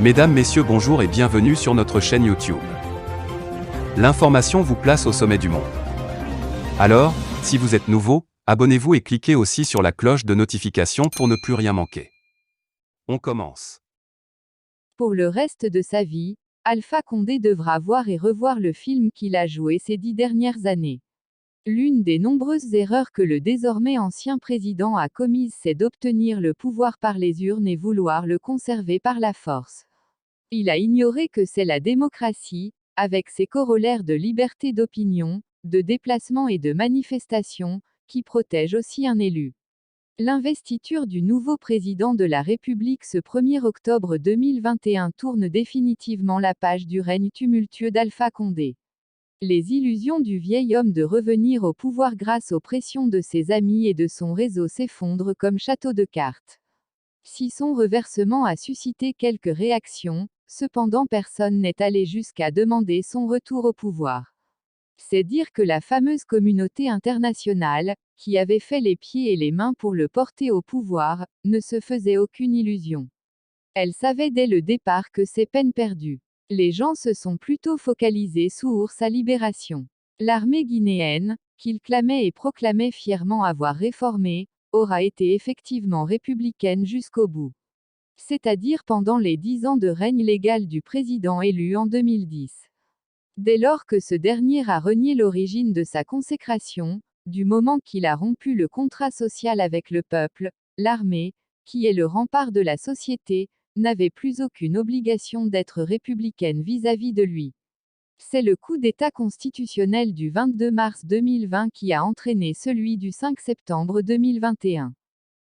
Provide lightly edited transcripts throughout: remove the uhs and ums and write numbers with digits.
Mesdames, Messieurs, bonjour et bienvenue sur notre chaîne YouTube. L'information vous place au sommet du monde. Alors, si vous êtes nouveau, abonnez-vous et cliquez aussi sur la cloche de notification pour ne plus rien manquer. On commence. Pour le reste de sa vie, Alpha Condé devra voir et revoir le film qu'il a joué ces 10 dernières années. L'une des nombreuses erreurs que le désormais ancien président a commises, c'est d'obtenir le pouvoir par les urnes et vouloir le conserver par la force. Il a ignoré que c'est la démocratie, avec ses corollaires de liberté d'opinion, de déplacement et de manifestation, qui protège aussi un élu. L'investiture du nouveau président de la République ce 1er octobre 2021 tourne définitivement la page du règne tumultueux d'Alpha Condé. Les illusions du vieil homme de revenir au pouvoir grâce aux pressions de ses amis et de son réseau s'effondrent comme château de cartes. Si son reversement a suscité quelques réactions, cependant personne n'est allé jusqu'à demander son retour au pouvoir. C'est dire que la fameuse communauté internationale, qui avait fait les pieds et les mains pour le porter au pouvoir, ne se faisait aucune illusion. Elle savait dès le départ que c'est peine perdue. Les gens se sont plutôt focalisés sur sa libération. L'armée guinéenne, qu'il clamait et proclamait fièrement avoir réformée, aura été effectivement républicaine jusqu'au bout. C'est-à-dire pendant les 10 ans de règne légal du président élu en 2010. Dès lors que ce dernier a renié l'origine de sa consécration, du moment qu'il a rompu le contrat social avec le peuple, l'armée, qui est le rempart de la société, n'avait plus aucune obligation d'être républicaine vis-à-vis de lui. C'est le coup d'État constitutionnel du 22 mars 2020 qui a entraîné celui du 5 septembre 2021.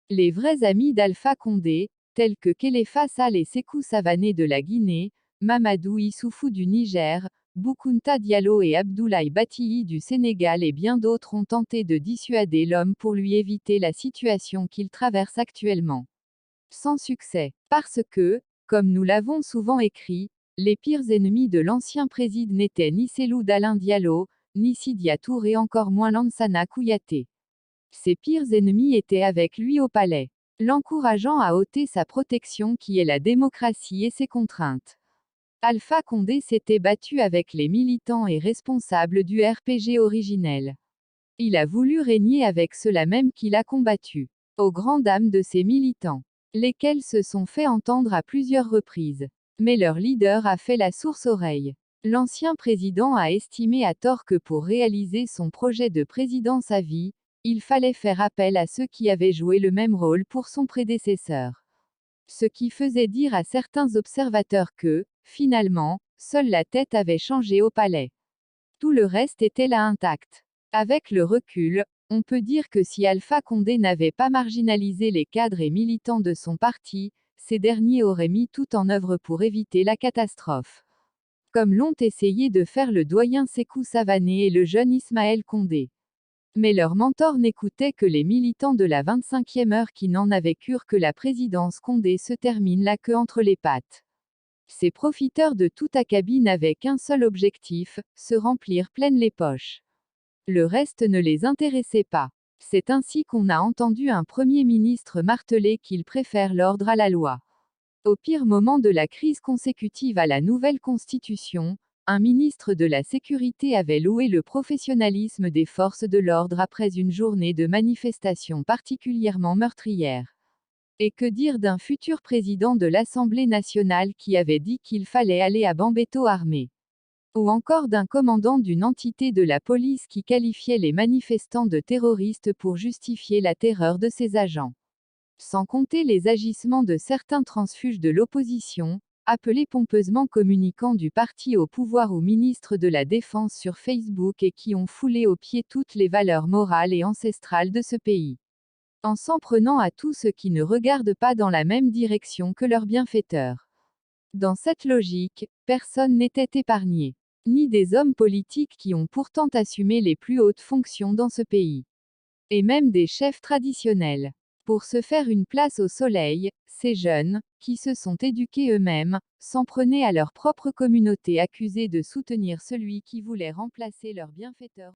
Les vrais amis d'Alpha Condé, tels que Khalifa Sall et Sékou Savané de la Guinée, Mamadou Issoufou du Niger, Boukounta Diallo et Abdoulaye Bathily du Sénégal et bien d'autres ont tenté de dissuader l'homme pour lui éviter la situation qu'il traverse actuellement. Sans succès. Parce que, comme nous l'avons souvent écrit, les pires ennemis de l'ancien président n'étaient ni Cellou Dalein Diallo, ni Sidya Touré et encore moins Lansana Kouyaté. Ses pires ennemis étaient avec lui au palais, l'encourageant à ôter sa protection qui est la démocratie et ses contraintes. Alpha Condé s'était battu avec les militants et responsables du RPG originel. Il a voulu régner avec ceux-là même qu'il a combattus, aux grandes dames de ses militants, lesquels se sont fait entendre à plusieurs reprises. Mais leur leader a fait la source oreille. L'ancien président a estimé à tort que pour réaliser son projet de présidence à vie, il fallait faire appel à ceux qui avaient joué le même rôle pour son prédécesseur. Ce qui faisait dire à certains observateurs que, finalement, seule la tête avait changé au palais. Tout le reste était là intact. Avec le recul, on peut dire que si Alpha Condé n'avait pas marginalisé les cadres et militants de son parti, ces derniers auraient mis tout en œuvre pour éviter la catastrophe. Comme l'ont essayé de faire le doyen Sékou Savané et le jeune Ismaël Condé. Mais leur mentor n'écoutait que les militants de la 25e heure qui n'en avaient cure que la présidence Condé se termine la queue entre les pattes. Ces profiteurs de tout acabit n'avaient qu'un seul objectif, se remplir pleines les poches. Le reste ne les intéressait pas. C'est ainsi qu'on a entendu un Premier ministre marteler qu'il préfère l'ordre à la loi. Au pire moment de la crise consécutive à la nouvelle constitution, un ministre de la Sécurité avait loué le professionnalisme des forces de l'ordre après une journée de manifestation particulièrement meurtrière. Et que dire d'un futur président de l'Assemblée nationale qui avait dit qu'il fallait aller à Bambeto armé? Ou encore d'un commandant d'une entité de la police qui qualifiait les manifestants de terroristes pour justifier la terreur de ses agents. Sans compter les agissements de certains transfuges de l'opposition, appelés pompeusement communicants du parti au pouvoir ou ministres de la Défense sur Facebook et qui ont foulé aux pieds toutes les valeurs morales et ancestrales de ce pays. En s'en prenant à tous ceux qui ne regardent pas dans la même direction que leurs bienfaiteurs. Dans cette logique, personne n'était épargné. Ni des hommes politiques qui ont pourtant assumé les plus hautes fonctions dans ce pays. Et même des chefs traditionnels. Pour se faire une place au soleil, ces jeunes, qui se sont éduqués eux-mêmes, s'en prenaient à leur propre communauté accusée de soutenir celui qui voulait remplacer leur bienfaiteur.